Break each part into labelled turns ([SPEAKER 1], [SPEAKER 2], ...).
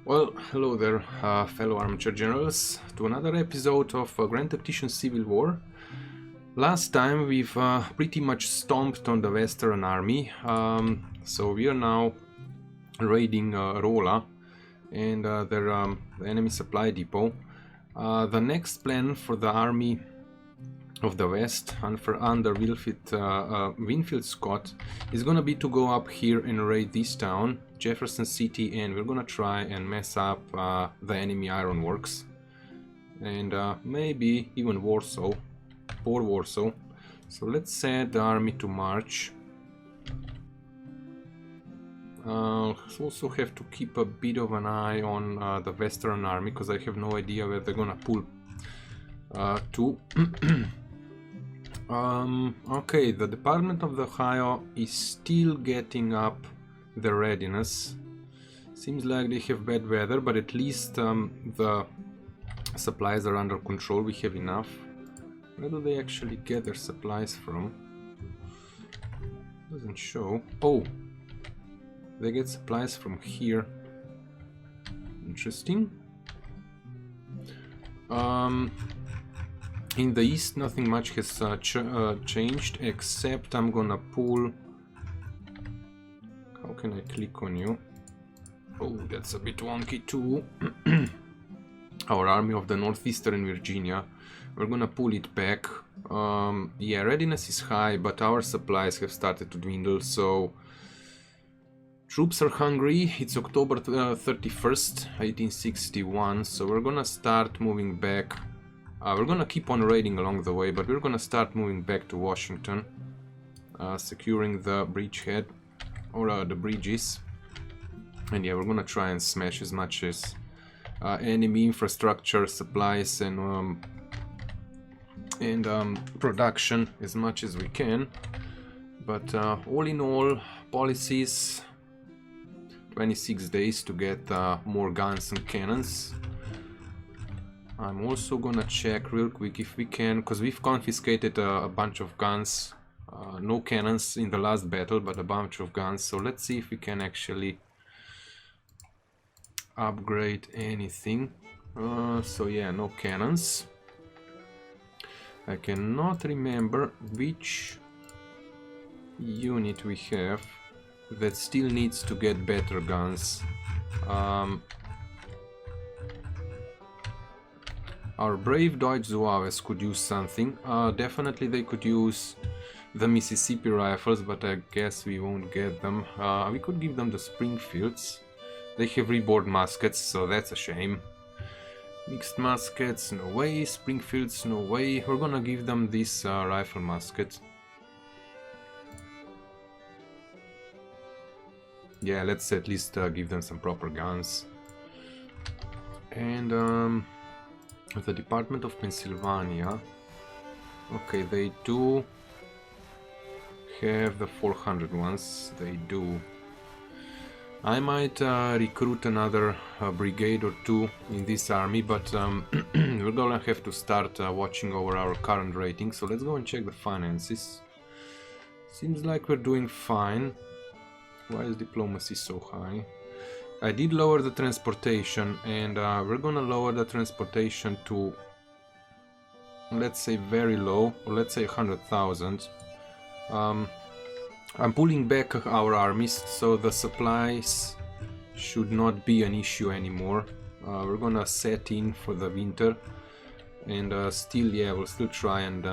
[SPEAKER 1] Well, hello there, fellow armchair generals, to another episode of Grand Tactician Civil War. Last time we've pretty much stomped on the Western Army, so we are now raiding Rola and the enemy supply depot. The next plan for the army of the West under Winfield Scott is gonna be to go up here and raid this town, Jefferson City, and we're gonna try and mess up the enemy ironworks and maybe even Warsaw, poor Warsaw. So let's set the army to march. Also have to keep a bit of an eye on the Western Army, because I have no idea where they're gonna pull to. Okay, the Department of the Ohio is still getting up their readiness. Seems like they have bad weather, but at least the supplies are under control. We have enough. Where do they actually get their supplies from? Doesn't show. Oh, they get supplies from here. Interesting. In the east, nothing much has changed, except I'm gonna pull... How can I click on you? Oh, that's a bit wonky too. Our army of the northeastern Virginia. We're gonna pull it back. Yeah, readiness is high, but our supplies have started to dwindle, so... Troops are hungry. It's October 31st, 1861, so we're gonna start moving back. We're gonna keep on raiding along the way, but we're gonna start moving back to Washington, securing the bridgehead, or the bridges. And yeah, we're gonna try and smash as much as enemy infrastructure, supplies, and production as much as we can. But all in all, policies: 26 days to get more guns and cannons. I'm also gonna check real quick if we can, because we've confiscated a bunch of guns. No cannons in the last battle, but a bunch of guns. So let's see if we can actually upgrade anything. So yeah, no cannons. I cannot remember which unit we have that still needs to get better guns. Our brave Deutsche Zouaves could use something. Definitely they could use the Mississippi rifles, but I guess we won't get them. We could give them the Springfields. They have reboard muskets, so that's a shame. Mixed muskets, no way. Springfields, no way. We're gonna give them this rifle musket. Yeah, let's at least give them some proper guns. And the Department of Pennsylvania. Okay, they do have the 400 ones. They do. I might recruit another brigade or two in this army, but we're gonna have to start watching over our current rating. So let's go and check the finances. Seems like we're doing fine. Why is diplomacy so high? I did lower the transportation, and we're gonna lower the transportation to, let's say, very low, or let's say 100,000. I'm pulling back our armies, so the supplies should not be an issue anymore. We're gonna set in for the winter, and still, yeah, we'll still try and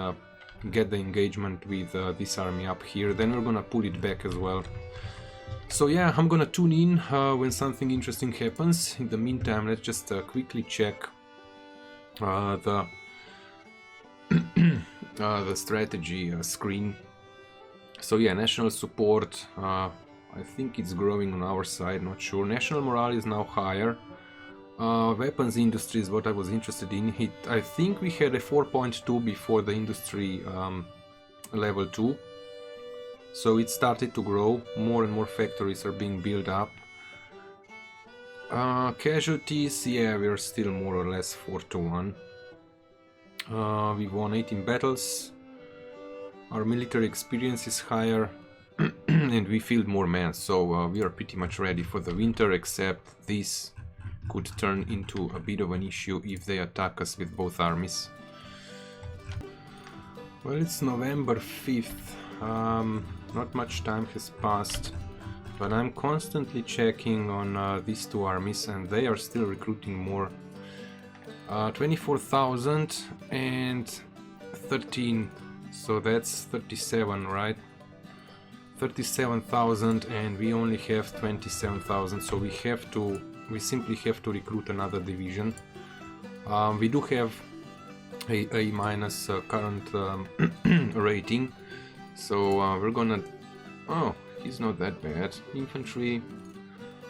[SPEAKER 1] get the engagement with this army up here. Then we're gonna pull it back as well. So yeah, I'm gonna tune in when something interesting happens. In the meantime, let's just quickly check the strategy screen. So yeah, national support, I think it's growing on our side, not sure. National morale is now higher. Weapons industry is what I was interested in. I think we had a 4.2 before the industry level 2. So it started to grow, more and more factories are being built up. Casualties, yeah, we're still more or less 4-1. We've won 18 battles. Our military experience is higher. and we field more men, so we are pretty much ready for the winter, except this could turn into a bit of an issue if they attack us with both armies. Well, it's November 5th. Not much time has passed, but I'm constantly checking on these two armies and they are still recruiting more. 24,000 and 13, so that's 37, right? 37,000 and we only have 27,000, so we simply have to recruit another division. We do have a minus current rating, so we're gonna... Oh, he's not that bad. Infantry.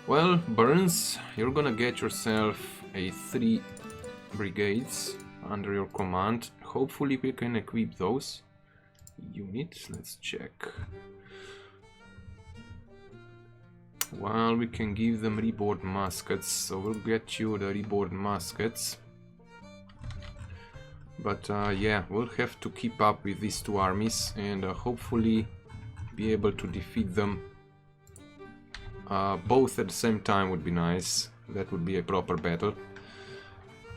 [SPEAKER 1] Well, Burns, you're gonna get yourself a 3 brigades under your command. Hopefully we can equip those units. Let's check. Well, we can give them reboard muskets, so we'll get you the reboard muskets. But yeah, we'll have to keep up with these two armies and hopefully be able to defeat them both at the same time would be nice. That would be a proper battle.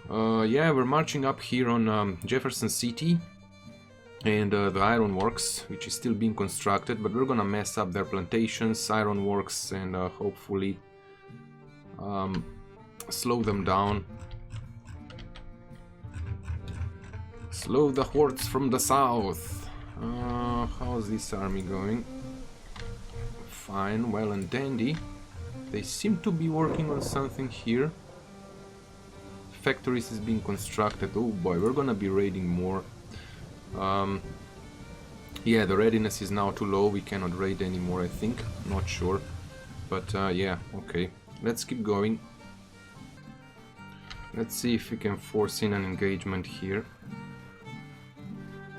[SPEAKER 1] Yeah, we're marching up here on Jefferson City and the ironworks, which is still being constructed, but we're gonna mess up their plantations, ironworks, and hopefully slow them down. Slow the hordes from the south. How's this army going? Fine, well and dandy. They seem to be working on something here. Factories is being constructed. Oh boy, we're gonna be raiding more. Yeah, the readiness is now too low. We cannot raid anymore, I think. Not sure. But yeah, okay. Let's keep going. Let's see if we can force in an engagement here.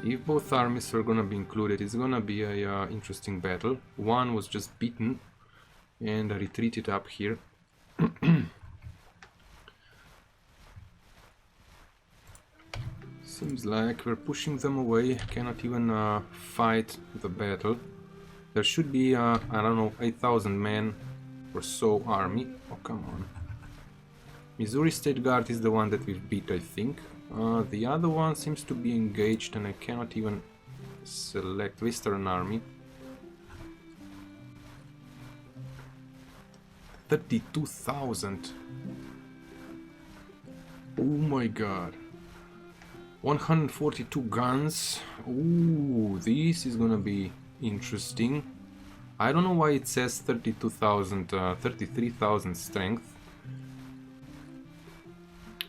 [SPEAKER 1] If both armies are gonna be included, it's gonna be a interesting battle. One was just beaten and retreated up here. Seems like we're pushing them away, cannot even fight the battle. There should be, I don't know, 8,000 men or so army. Oh, come on. Missouri State Guard is the one that we've beat, I think. The other one seems to be engaged and I cannot even select Western Army. 32,000. Oh my god. 142 guns. Ooh, this is gonna be interesting. I don't know why it says 32,000, 33,000 strength.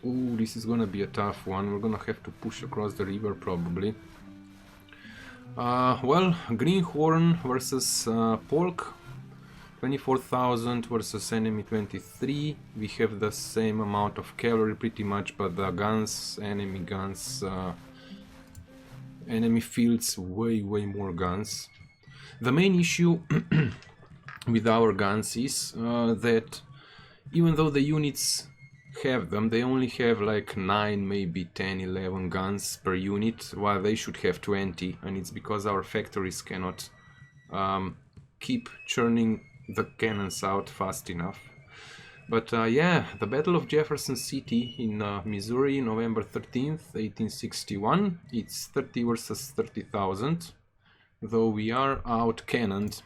[SPEAKER 1] Ooh, this is gonna be a tough one. We're gonna have to push across the river probably. Well, Greenhorn versus Polk. 24,000 versus enemy 23. We have the same amount of cavalry pretty much, but the guns, enemy fields, way more guns. The main issue with our guns is that even though the units have them, they only have like 9, maybe 10, 11 guns per unit, while they should have 20, and it's because our factories cannot keep churning the cannons out fast enough. But yeah, the Battle of Jefferson City in Missouri, November 13th, 1861. It's 30 versus 30,000, though we are out-cannoned.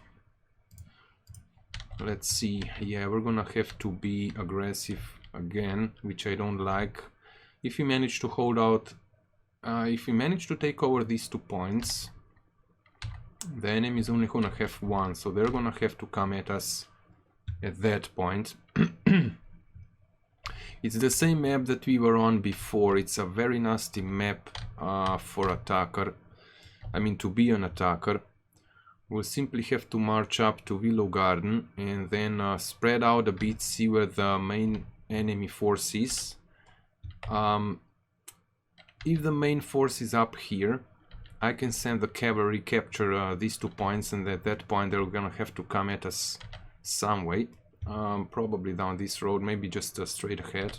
[SPEAKER 1] Let's see, yeah, we're gonna have to be aggressive again, which I don't like. If we manage to hold out, if we manage to take over these 2 points, the enemy is only gonna have 1, so they're gonna have to come at us at that point. It's the same map that we were on before. It's a very nasty map for attacker. I mean, to be an attacker. We'll simply have to march up to Willow Garden and then spread out a bit, see where the main enemy force is. If the main force is up here, I can send the cavalry, capture these 2 points, and at that point they're gonna have to come at us some way. Probably down this road, maybe just straight ahead.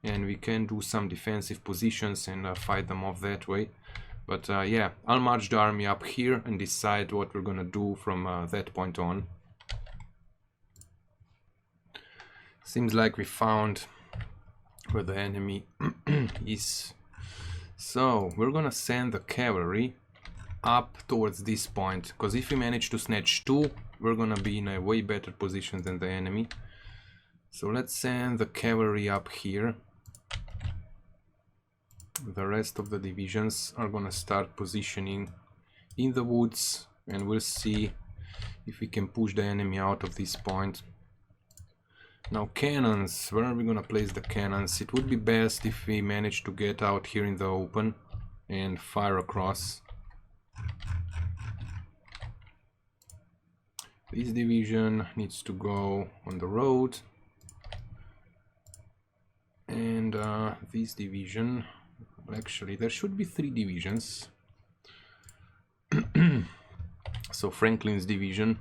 [SPEAKER 1] And we can do some defensive positions and fight them off that way. But yeah, I'll march the army up here and decide what we're gonna do from that point on. Seems like we found where the enemy is. So we're gonna send the cavalry up towards this point, because if we manage to snatch 2, we're gonna be in a way better position than the enemy. So let's send the cavalry up here. The rest of the divisions are gonna start positioning in the woods, and we'll see if we can push the enemy out of this point. Now cannons, where are we gonna place the cannons? It would be best if we manage to get out here in the open and fire across. This division needs to go on the road, and this division, actually there should be 3 divisions. So Franklin's division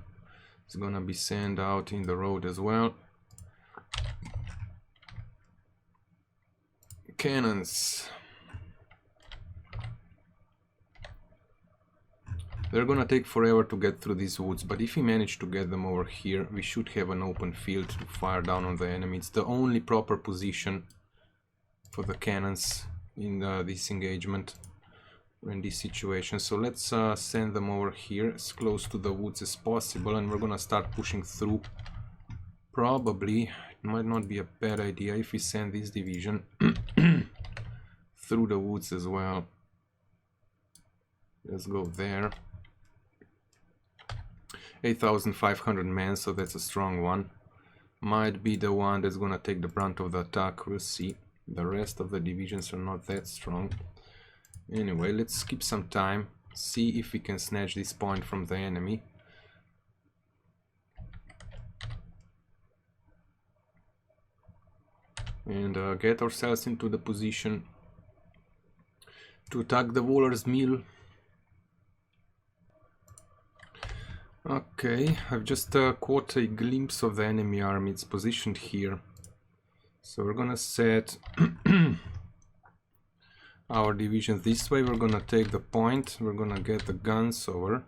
[SPEAKER 1] is gonna be sent out in the road as well. Cannons, they're gonna take forever to get through these woods, but if we manage to get them over here, we should have an open field to fire down on the enemy. It's the only proper position for the cannons in this engagement, or in this situation. So let's send them over here as close to the woods as possible, and we're gonna start pushing through. Probably it might not be a bad idea if we send this division through the woods as well. Let's go there. 8,500 men, so that's a strong one. Might be the one that's gonna take the brunt of the attack, we'll see. The rest of the divisions are not that strong. Anyway, let's keep some time, see if we can snatch this point from the enemy. And get ourselves into the position to attack the Waller's Mill. Okay, I've just caught a glimpse of the enemy army. It's positioned here. So we're gonna set our divisions this way. We're gonna take the point. We're gonna get the guns over.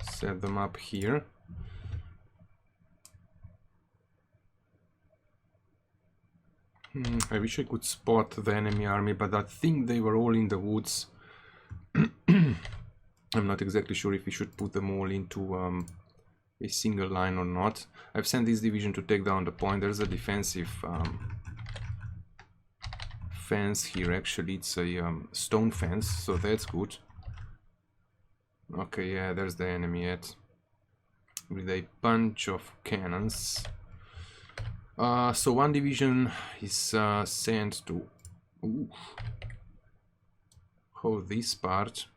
[SPEAKER 1] Set them up here. I wish I could spot the enemy army, but I think they were all in the woods. I'm not exactly sure if we should put them all into a single line or not. I've sent this division to take down the point. There's a defensive fence here. Actually, it's a stone fence, so that's good. Okay, yeah, there's the enemy yet with a bunch of cannons. So one division is sent to hold this part.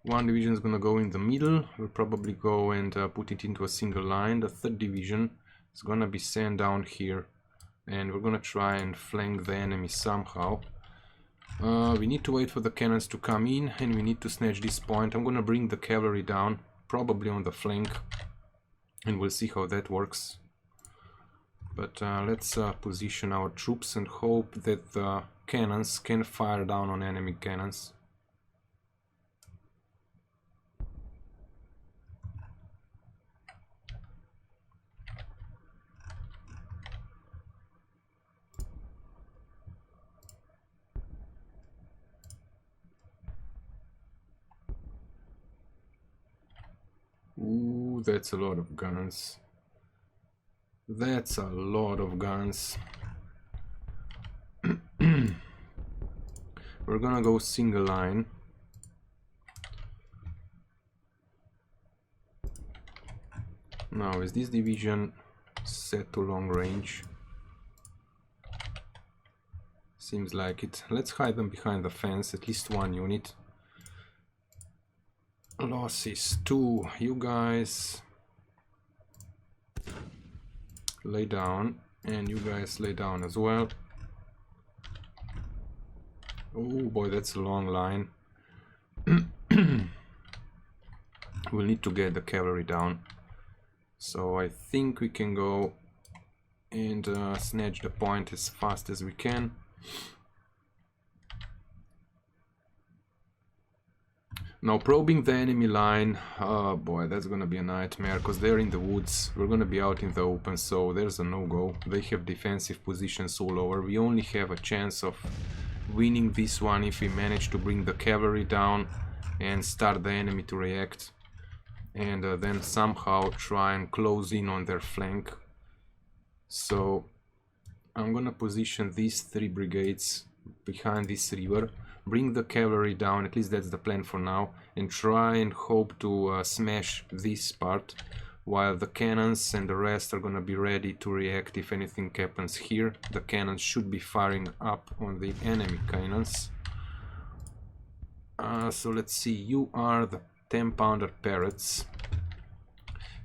[SPEAKER 1] One division is gonna go in the middle. We'll probably go and put it into a single line. The third division is gonna be sent down here, and we're gonna try and flank the enemy somehow. We need to wait for the cannons to come in, and we need to snatch this point. I'm gonna bring the cavalry down, probably on the flank, and we'll see how that works. But let's position our troops and hope that the cannons can fire down on enemy cannons. Ooh, that's a lot of guns. That's a lot of guns. We're gonna go single line. Now, is this division set to long range? Seems like it. Let's hide them behind the fence, at least one unit. Losses 2. You guys lay down, and you guys lay down as well. Oh boy, that's a long line. We'll need to get the cavalry down. So I think we can go and snatch the point as fast as we can. Now probing the enemy line, oh boy, that's gonna be a nightmare, because they're in the woods, we're gonna be out in the open, so there's a no-go. They have defensive positions all over. We only have a chance of winning this one if we manage to bring the cavalry down and start the enemy to react, and then somehow try and close in on their flank. So I'm gonna position these 3 brigades behind this river, bring the cavalry down, at least that's the plan for now, and try and hope to smash this part, while the cannons and the rest are gonna be ready to react if anything happens here. The cannons should be firing up on the enemy cannons. So let's see, you are the 10-pounder parrots.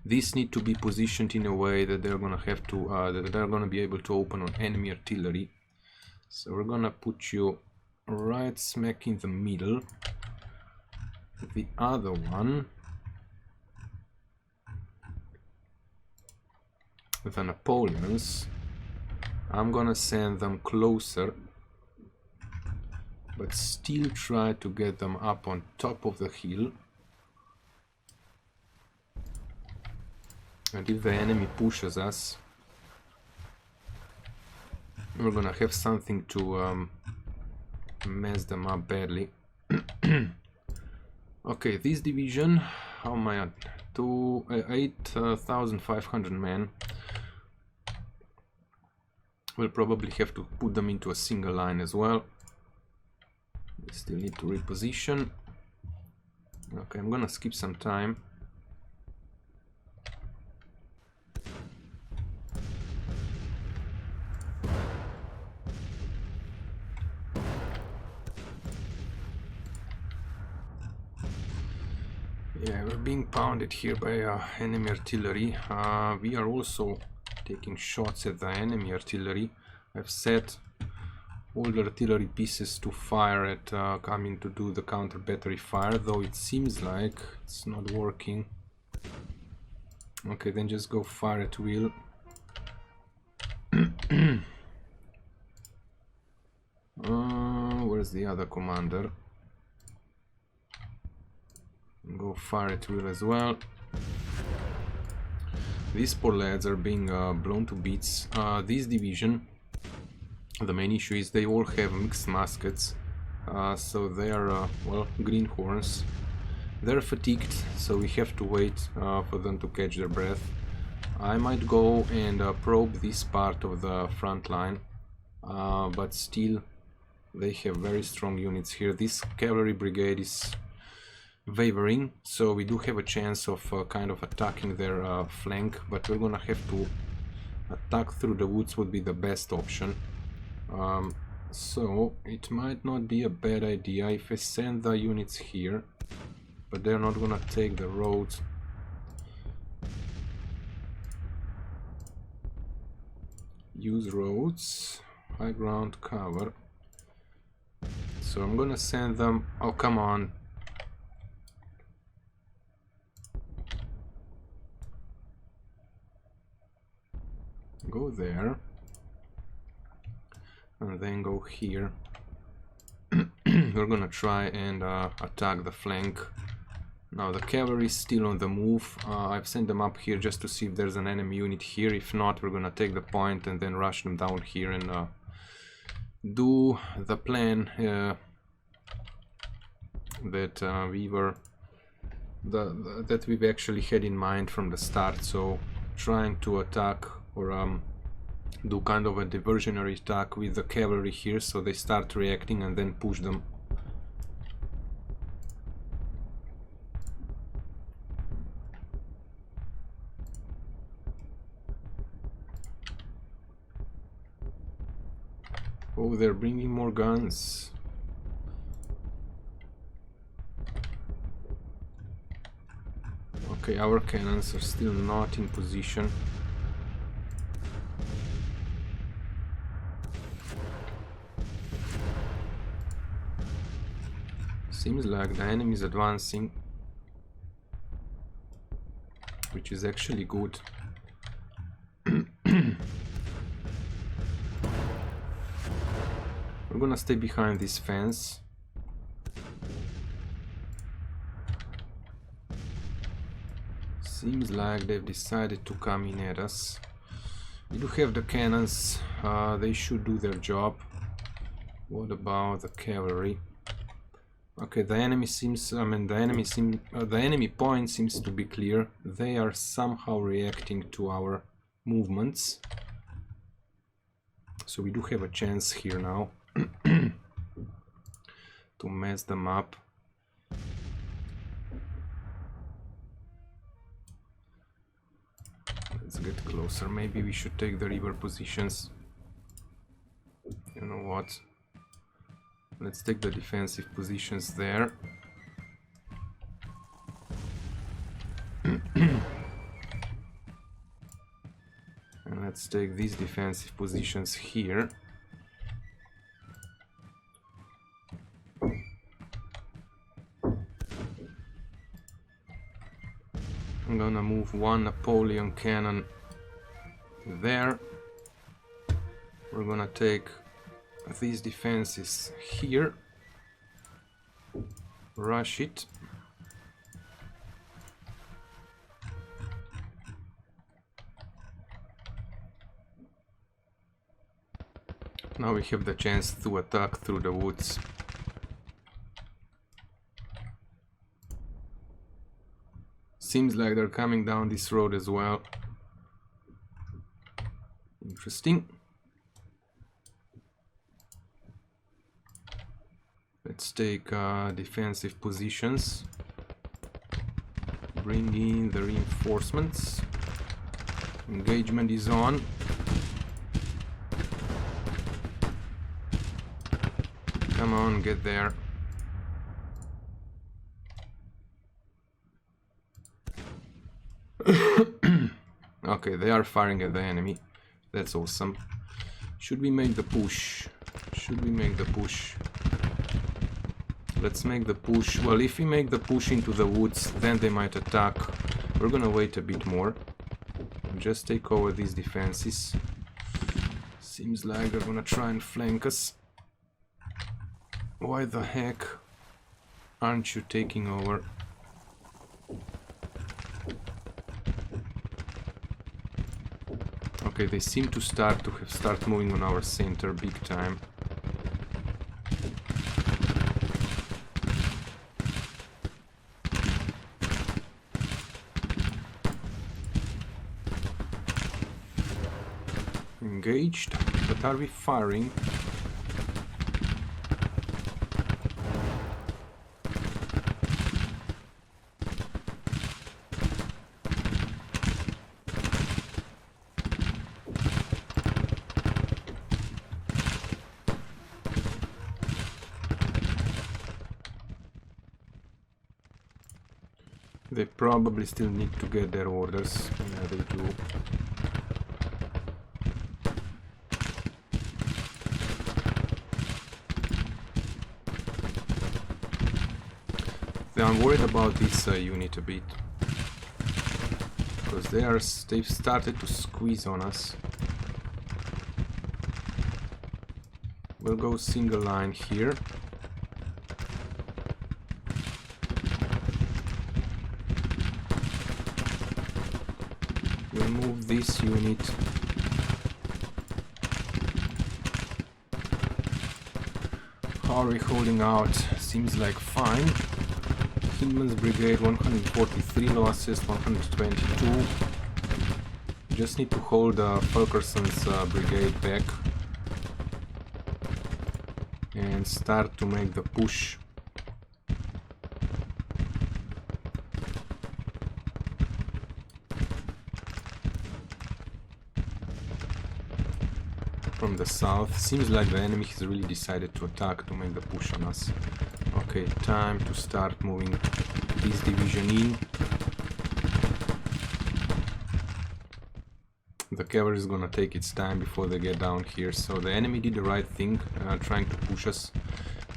[SPEAKER 1] These need to be positioned in a way that they're gonna have to, that they're gonna be able to open on enemy artillery. So we're gonna put you right smack in the middle. The other one, the Napoleons, I'm gonna send them closer, but still try to get them up on top of the hill. And if the enemy pushes us, we're gonna have something to mess them up badly. Okay, this division, how am I at? 8,500 men. We'll probably have to put them into a single line as well. We still need to reposition. Okay, I'm gonna skip some time. Yeah, we're being pounded here by enemy artillery. We are also taking shots at the enemy artillery. I've set all the artillery pieces to fire at coming to do the counter battery fire, though it seems like it's not working. Okay, then just go fire at will. Where's the other commander? Go fire at will as well. These poor lads are being blown to bits. This division, the main issue is they all have mixed muskets, so they are, well, greenhorns. They're fatigued, so we have to wait for them to catch their breath. I might go and probe this part of the front line, but still they have very strong units here. This cavalry brigade is wavering, so we do have a chance of kind of attacking their flank, but we're gonna have to attack through the woods would be the best option. So it might not be a bad idea if I send the units here, but they're not gonna take the road. Use roads, high ground cover. So I'm gonna send them, oh come on. Go there and then go here. We're gonna try and attack the flank. Now the cavalry is still on the move. I've sent them up here just to see if there's an enemy unit here. If not, we're gonna take the point and then rush them down here and do the plan that that we've actually had in mind from the start. So trying to attack or do kind of a diversionary attack with the cavalry here, so they start reacting and then push them. Oh, they're bringing more guns. Okay, our cannons are still not in position. Seems like the enemy is advancing, which is actually good. We're gonna stay behind this fence. Seems like they've decided to come in at us. We do have the cannons, they should do their job. What about the cavalry? Okay, the enemy seems, the enemy point seems to be clear. They are somehow reacting to our movements. So we do have a chance here now to mess them up. Let's get closer. Maybe we should take the river positions. You know what? Let's take the defensive positions there. And let's take these defensive positions here. I'm gonna move one Napoleon cannon there. We're gonna take these defenses here, rush it. Now we have the chance to attack through the woods. Seems like they're coming down this road as well. Interesting. Let's take defensive positions. Bring in the reinforcements. Engagement is on. Come on, get there. Okay, they are firing at the enemy. That's awesome. Should we make the push? Should we make the push? Let's make the push. Well, if we make the push into the woods, then they might attack. We're gonna wait a bit more. Just take over these defenses. Seems like they're gonna try and flank us. Why the heck aren't you taking over? Okay, they seem to start moving on our center big time. Engaged, but are we firing? They probably still need to get their orders. Yeah, they do. I'm worried about this unit a bit, because they've started to squeeze on us. We'll go single line here. We'll move this unit. How are we holding out? Seems like fine. Hindman's brigade 143 losses, 122. Just need to hold Fulkerson's brigade back and start to make the push. From the south. Seems like the enemy has really decided to attack, to make the push on us. Okay, time to start moving this division in. The cavalry is gonna take its time before they get down here, so the enemy did the right thing, trying to push us.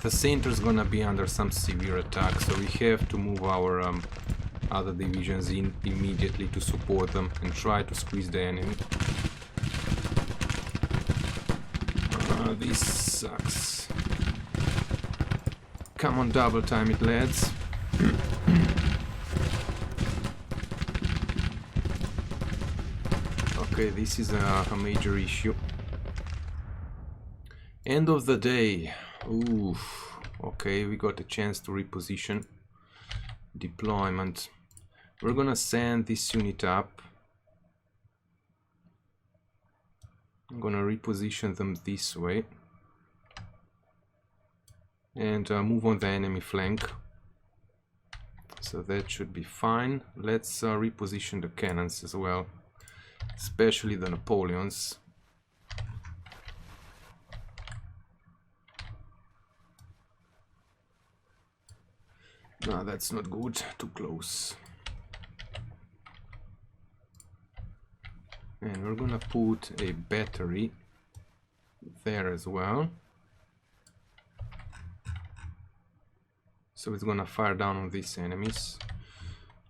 [SPEAKER 1] The center is gonna be under some severe attack, so we have to move our other divisions in immediately to support them and try to squeeze the enemy. This sucks. Come on, double time it, lads. Okay, this is a major issue. End of the day. Oof. Okay, we got a chance to reposition. Deployment. We're gonna send this unit up. I'm gonna reposition them this way. And move on the enemy flank. So that should be fine. Let's reposition the cannons as well. Especially the Napoleons. No, that's not good. Too close. And we're gonna put a battery there as well. So it's gonna fire down on these enemies.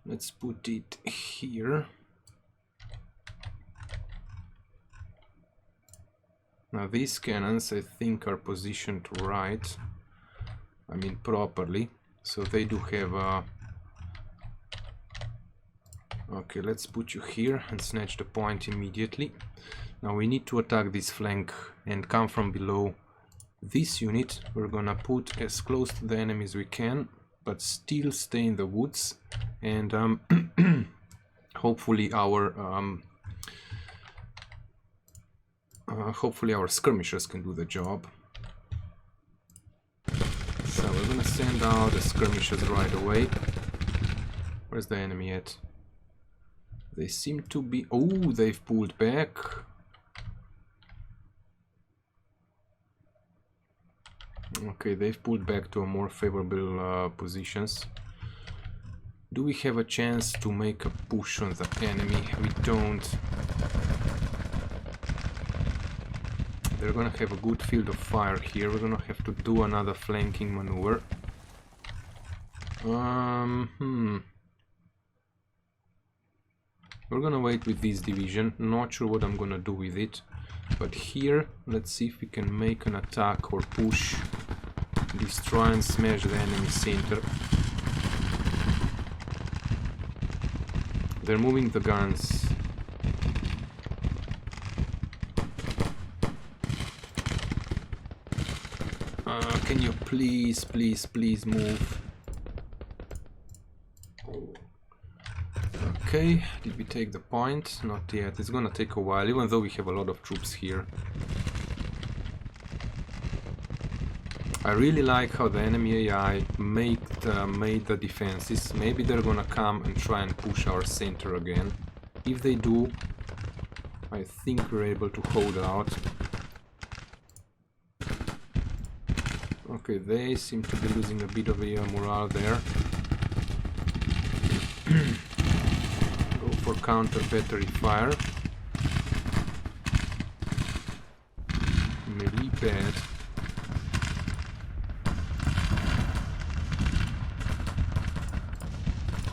[SPEAKER 1] Let's put it here. Now these cannons I think are positioned right. I mean properly. So they do have a... Okay, let's put you here and snatch the point immediately. Now we need to attack this flank and come from below. This unit we're gonna put as close to the enemy as we can, but still stay in the woods, and hopefully our skirmishers can do the job. So we're gonna send out the skirmishers right away. Where's the enemy at? They seem to be... Oh, they've pulled back. Okay, they've pulled back to a more favorable positions. Do we have a chance to make a push on the enemy? We don't. They're gonna have a good field of fire here. We're gonna have to do another flanking maneuver. We're gonna wait with this division. Not sure what I'm gonna do with it. But here, let's see if we can make an attack or push. Destroy and smash the enemy center. They're moving the guns. Can you please, please, please move? Okay, did we take the point? Not yet. It's gonna take a while, even though we have a lot of troops here. I really like how the enemy AI made the defenses. Maybe they're gonna come and try and push our center again. If they do, I think we're able to hold out. Okay, they seem to be losing a bit of a morale there. Go for counter battery fire. Melee bad.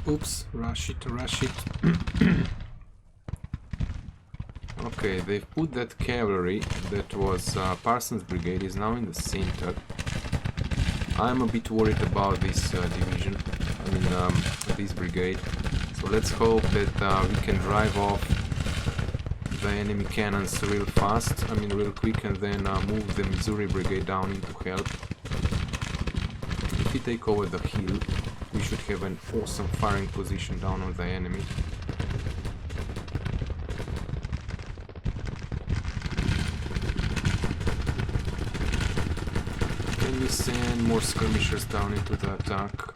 [SPEAKER 1] Oops, rush it, rush it. Okay, they've put that cavalry that was Parsons' brigade is now in the center. I'm a bit worried about this division, I mean this brigade. So let's hope that we can drive off the enemy cannons real fast, I mean real quick, and then move the Missouri brigade down in to help. If we take over the hill, we should have an awesome firing position down on the enemy. Can we send more skirmishers down into the attack?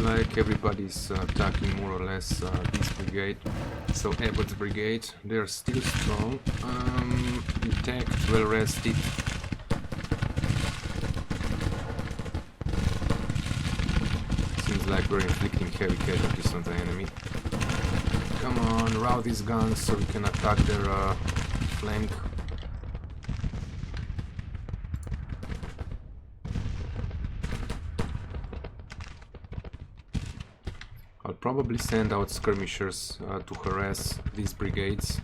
[SPEAKER 1] Like everybody's attacking more or less this brigade. So Abbott's brigade, they are still strong, intact, well rested. Seems like we're inflicting heavy casualties on the enemy. Come on, rout these guns so we can attack their flank. I'll probably send out skirmishers to harass these brigades.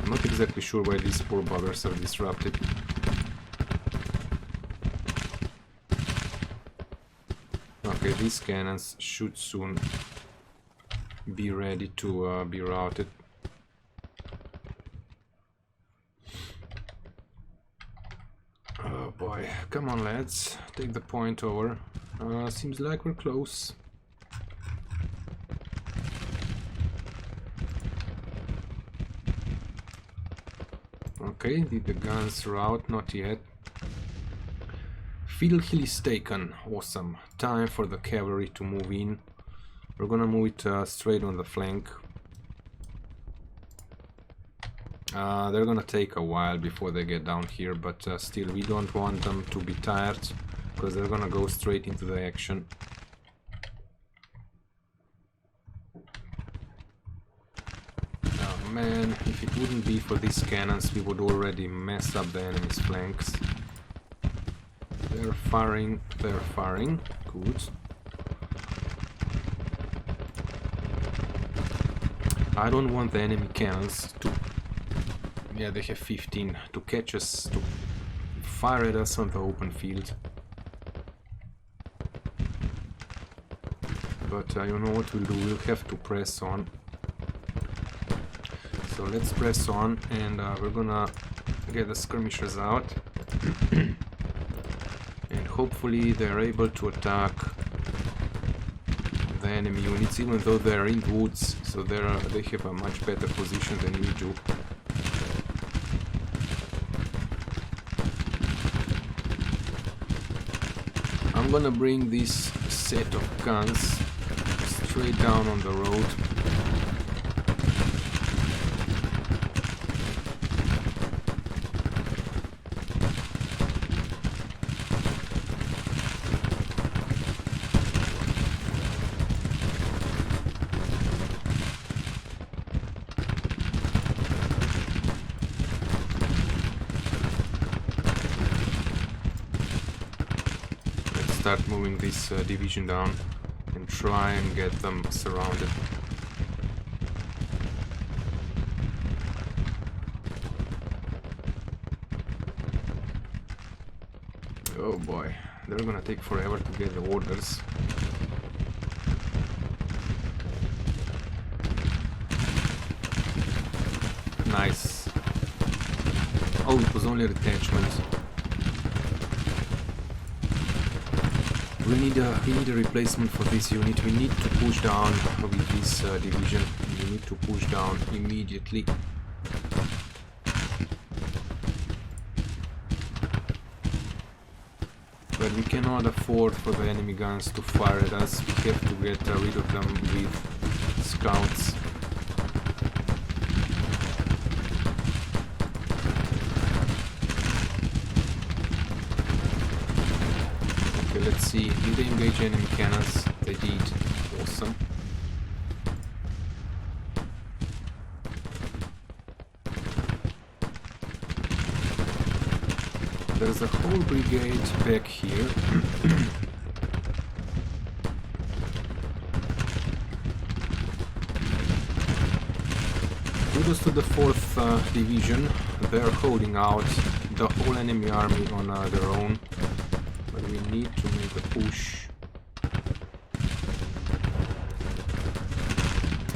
[SPEAKER 1] I'm not exactly sure why these poor buggers are disrupted. Okay, these cannons should soon be ready to be routed. Oh boy, come on lads, take the point over. Seems like we're close. Okay, did the guns rout? Not yet. Field Hill is taken. Awesome. Time for the cavalry to move in. We're gonna move it straight on the flank. They're gonna take a while before they get down here, but still we don't want them to be tired, because they're gonna go straight into the action. Oh man, if it wouldn't be for these cannons, we would already mess up the enemy's flanks. They're firing, good. I don't want the enemy cannons to... Yeah, they have 15 to catch us, to fire at us on the open field. But you know what we'll do, we'll have to press on. So let's press on, and we're gonna get the skirmishers out. And hopefully they're able to attack the enemy units, even though they're in woods, so they have a much better position than we do. I'm gonna bring this set of guns straight down on the road. Start moving this division down and try and get them surrounded. Oh boy, they're gonna take forever to get the orders. Nice. Oh, it was only a detachment. We need a replacement for this unit. We need to push down with this division. We need to push down immediately. But we cannot afford for the enemy guns to fire at us. We have to get rid of them with scouts. Let's see, did they engage enemy cannons? They did. Awesome. There's a whole brigade back here. Kudos to the 4th Division. They're holding out the whole enemy army on their own. But we need to make a push.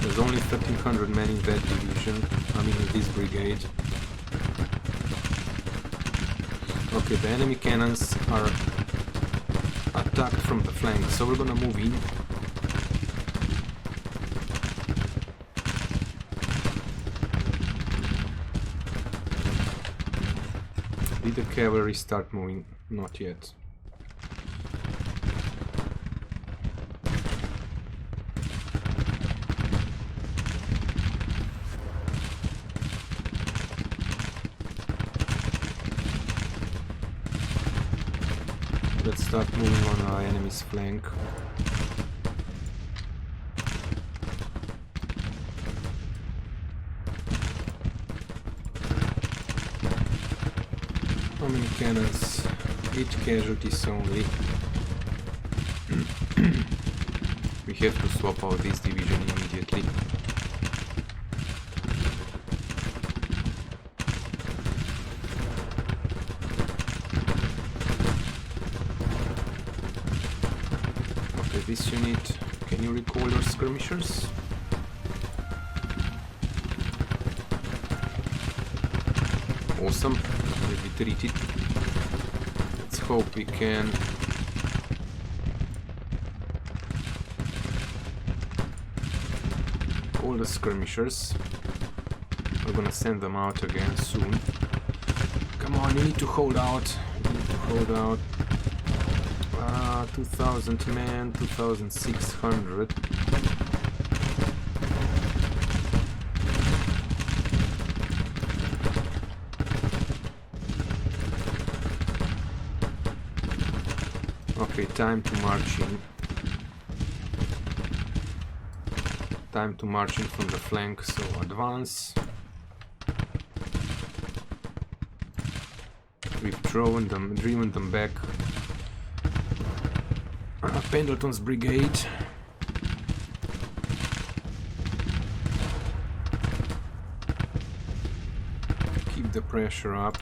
[SPEAKER 1] There's only 1300 men in that division, I mean in this brigade. Okay, the enemy cannons are attacked from the flank, so we're gonna move in. Did the cavalry start moving? Not yet. Let's start moving on our enemy's flank. How many cannons? 8 casualties only. We have to swap out this division immediately. Okay, this unit, can you recall your skirmishers? Awesome, we retreated. Let's hope we can all the skirmishers. We're gonna send them out again soon. Come on, you need to hold out. You need to hold out. 2,000 men, 2,600. Okay, time to march in. Time to march in from the flank, so advance. We've driven them back. Pendleton's brigade. Keep the pressure up.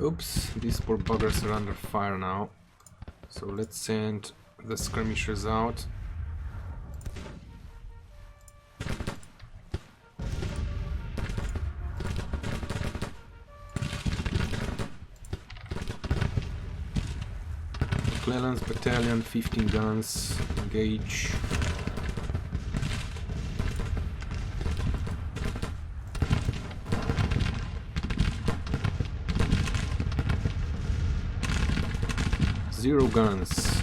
[SPEAKER 1] Oops, these poor buggers are under fire now. So let's send the skirmishers out. McClellan's battalion, 15 guns, engage. Zero guns.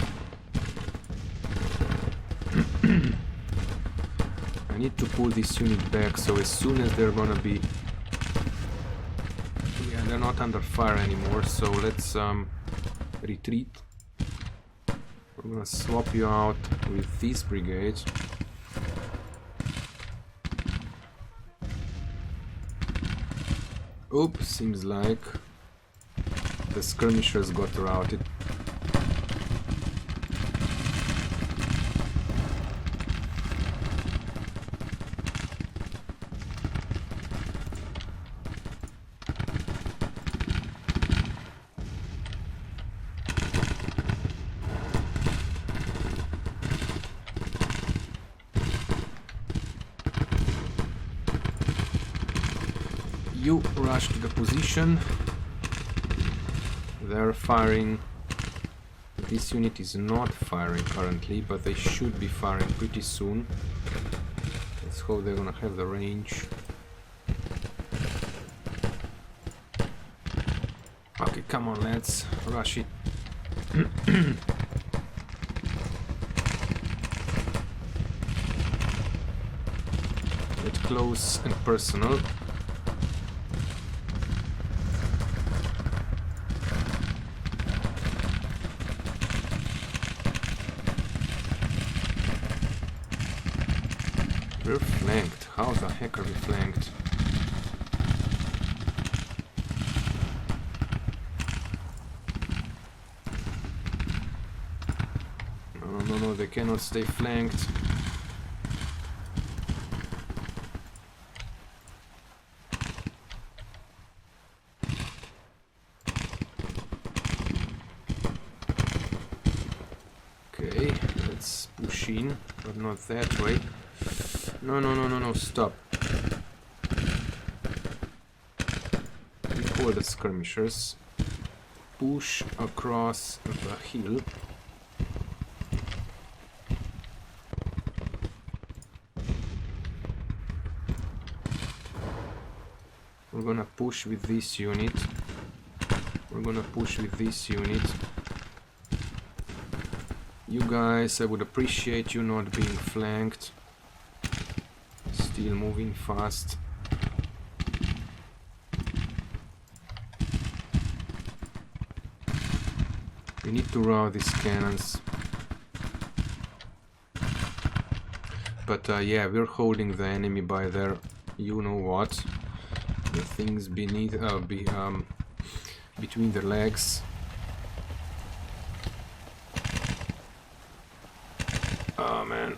[SPEAKER 1] I need to pull this unit back, so as soon as they're gonna be... Yeah, they're not under fire anymore, so let's retreat. We're gonna swap you out with this brigade. Oops, seems like the skirmishers got routed. You rush to the position. They're firing. This unit is not firing currently, but they should be firing pretty soon. Let's hope they're gonna have the range. Okay, come on, let's rush it. Get close and personal. We're flanked. How the heck are we flanked? No, they cannot stay flanked. Okay, let's push in, but not that way. No, stop. Recall the skirmishers. Push across the hill. We're gonna push with this unit. You guys, I would appreciate you not being flanked. Still moving fast. We need to rout these cannons. But yeah, we're holding the enemy by their you-know-what. The things beneath, between their legs. Oh man,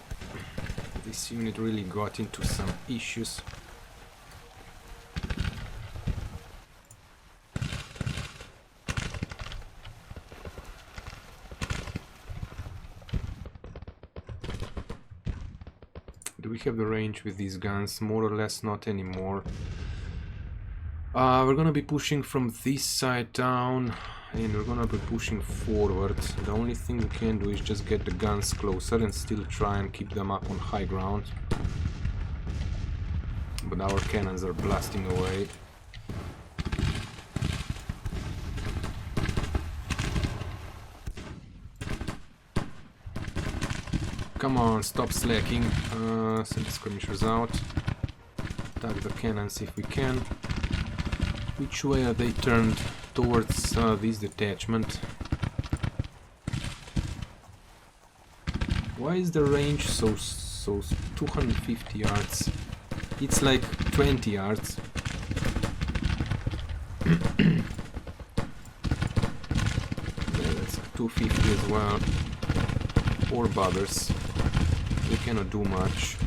[SPEAKER 1] this unit really got into some issues. Do we have the range with these guns? More or less not anymore. We're gonna be pushing from this side down, and we're gonna be pushing forward. The only thing we can do is just get the guns closer and still try and keep them up on high ground. But our cannons are blasting away. Come on, stop slacking. Send the skirmishers out. Attack the cannons if we can. Which way are they turned? Towards this detachment. Why is the range so 250 yards? It's like 20 yards. Yeah, that's 250 as well. Poor buggers. They cannot do much.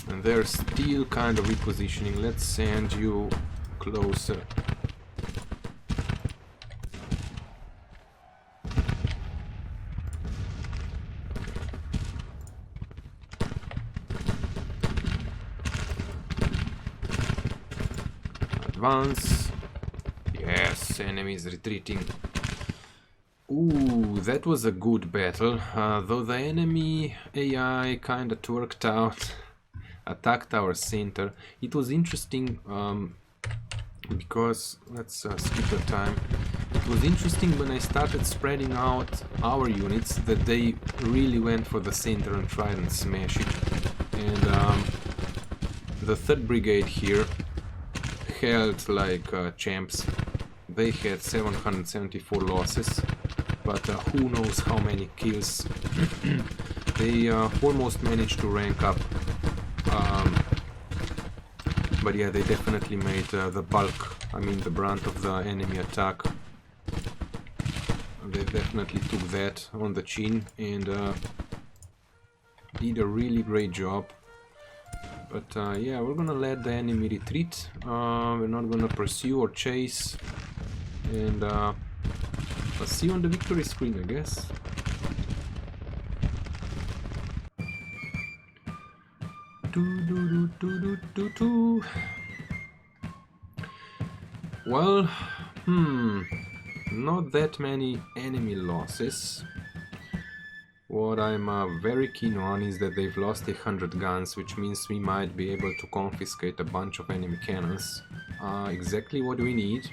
[SPEAKER 1] And they're still kind of repositioning. Let's send you closer. Advance. Yes, enemy is retreating. Ooh, that was a good battle, though the enemy AI kinda twerked out, attacked our center. It was interesting, because, let's skip the time. It was interesting when I started spreading out our units that they really went for the center and tried and smash it. And the 3rd Brigade here held like champs. They had 774 losses. But who knows how many kills. They almost managed to rank up. But yeah, they definitely made the bulk, I mean the brunt of the enemy attack. They definitely took that on the chin and did a really great job. But yeah, we're gonna let the enemy retreat. We're not gonna pursue or chase. And I'll see you on the victory screen, I guess. Well, not that many enemy losses. What I'm very keen on is that they've lost 100 guns, which means we might be able to confiscate a bunch of enemy cannons. Exactly what we need.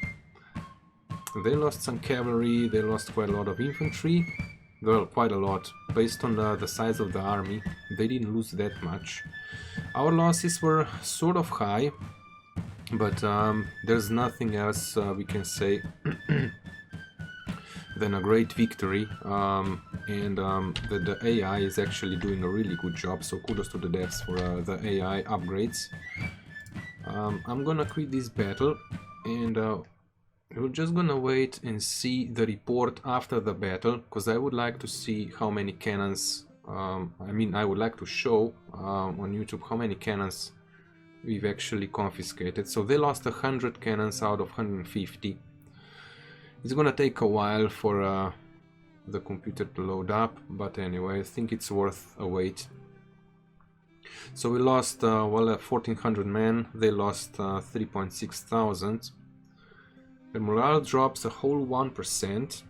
[SPEAKER 1] They lost some cavalry, they lost quite a lot of infantry. Well, quite a lot. Based on the size of the army, they didn't lose that much. Our losses were sort of high, but there's nothing else we can say than a great victory. And that the AI is actually doing a really good job, so kudos to the devs for the AI upgrades. I'm gonna quit this battle and we're just gonna wait and see the report after the battle, because I would like to see how many cannons, I would like to show on YouTube how many cannons we've actually confiscated. So they lost 100 cannons out of 150. It's gonna take a while for the computer to load up, but anyway, I think it's worth a wait. So we lost, well, 1400 men, they lost 3.6 thousand. The morale drops a whole 1%,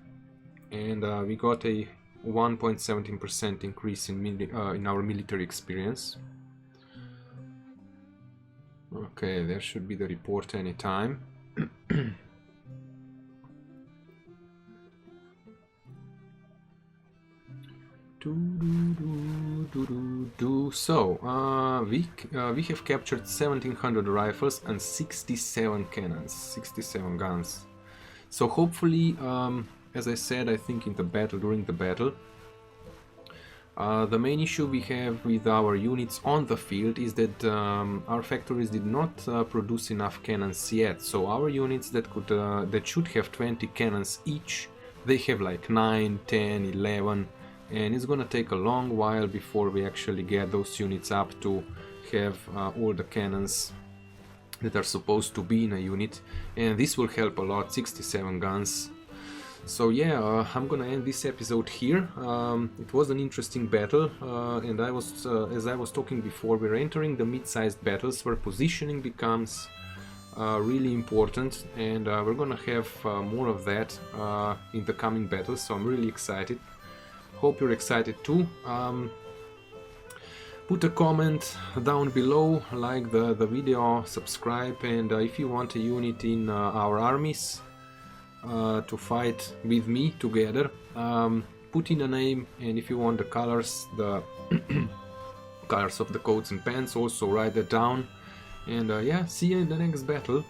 [SPEAKER 1] and we got a 1.17% increase in our military experience. Okay, there should be the report anytime. So, we have captured 1700 rifles and 67 cannons, 67 guns. So hopefully, as I said, I think during the battle, the main issue we have with our units on the field is that our factories did not produce enough cannons yet. So our units that should have 20 cannons each, they have like 9, 10, 11, and it's gonna take a long while before we actually get those units up to have all the cannons that are supposed to be in a unit, and this will help a lot. 67 guns. So yeah, I'm gonna end this episode here. It was an interesting battle, and as I was talking before, we're entering the mid-sized battles where positioning becomes really important, and we're gonna have more of that in the coming battles, so I'm really excited. Hope you're excited too. Put a comment down below, like the video, subscribe, and if you want a unit in our armies to fight with me together, put in a name, and if you want the colors, the colors of the coats and pants, also write that down. And yeah, see you in the next battle.